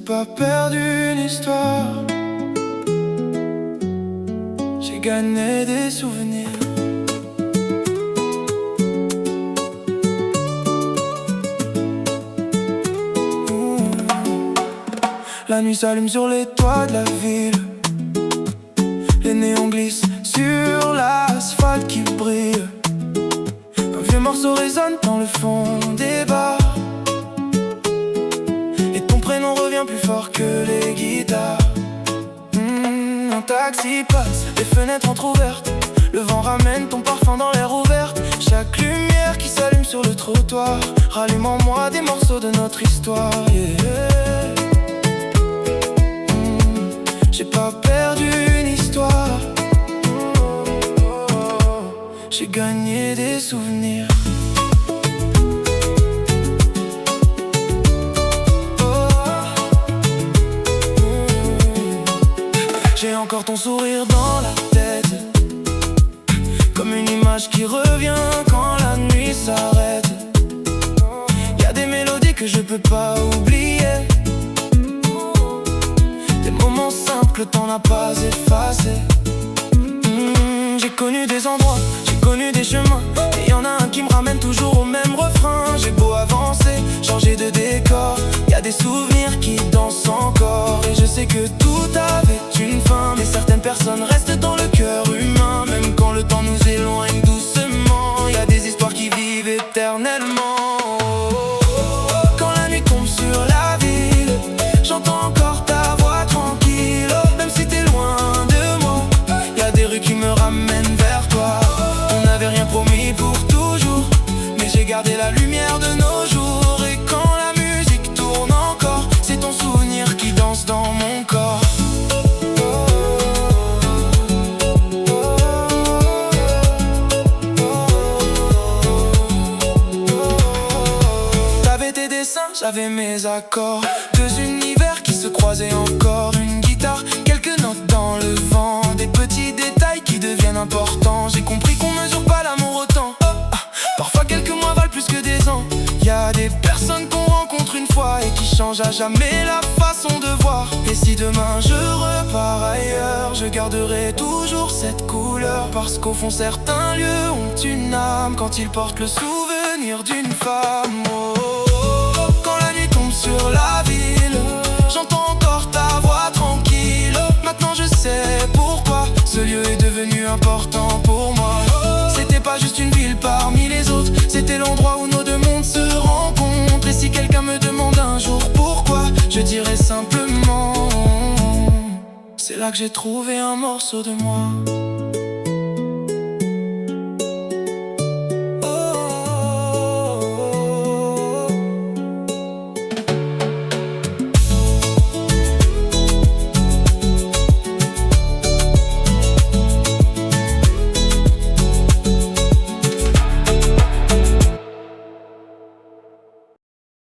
pas perdu une histoire, j'ai gagné des souvenirs. La nuit s'allume sur les toits de la ville, les néons glissent sur l'asphalte qui brille. Un vieux morceau résonne dans le fond des bars, et ton prénom revient plus fort que les guitares. Un taxi passe, les fenêtres entrouvertes, le vent ramène ton parfum dans l'air ouvert. Chaque lumière qui s'allume sur le trottoir rallume en moi des morceaux de notre histoire, yeah. J'ai pas perdu une histoire, j'ai gagné des souvenirs. J'ai encore ton sourire dans la tête, comme une image qui revient quand la nuit s'arrête. Y'a des mélodies que je peux pas oublier, des moments simples, t'en as pas effacé. J'ai connu des endroits, j'ai connu des chemins, et y'en a un qui me ramène toujours au même refrain. J'ai beau avancer, changer de décor, y'a des souvenirs qui dansent encore. Et je sais que tout avait une fin, mais certaines personnes restent dans le cœur humain. Même quand le temps nous éloigne doucement, y'a des histoires qui vivent éternellement. Quand la nuit tombe sur la ville, j'entends encore ta voix tranquille. Même si t'es loin de moi, y'a des rues qui me ramènent vers toi. On n'avait rien promis pour toujours, mais j'ai gardé la lumière de nos jours. Et quand la musique tourne encore, c'est ton souvenir qui danse dans mon corps. T'avais tes dessins, j'avais mes accords, deux univers qui se croisaient encore. Une guitare, quelques notes dans le vent, des petits détails qui deviennent importants. J'ai compris qu'on mesure pas l'amour autant. Parfois quelques mois valent plus que des ans. Y'a des personnes qu'on rencontre une fois et qui changent à jamais la façon de voir. Et si demain je repars ailleurs, je garderai toujours cette couleur, parce qu'au fond certains lieux ont une âme quand ils portent le souvenir d'une femme. Quand la nuit tombe sur la ville, j'entends encore ta voix tranquille. Maintenant je sais pourquoi ce lieu est devenu important pour moi. C'était pas juste une ville parmi les autres, c'était l'endroit où nos deux mondes se rencontrent. Et si quelqu'un me demande un jour pourquoi, je dirais simplement, c'est là que j'ai trouvé un morceau de moi.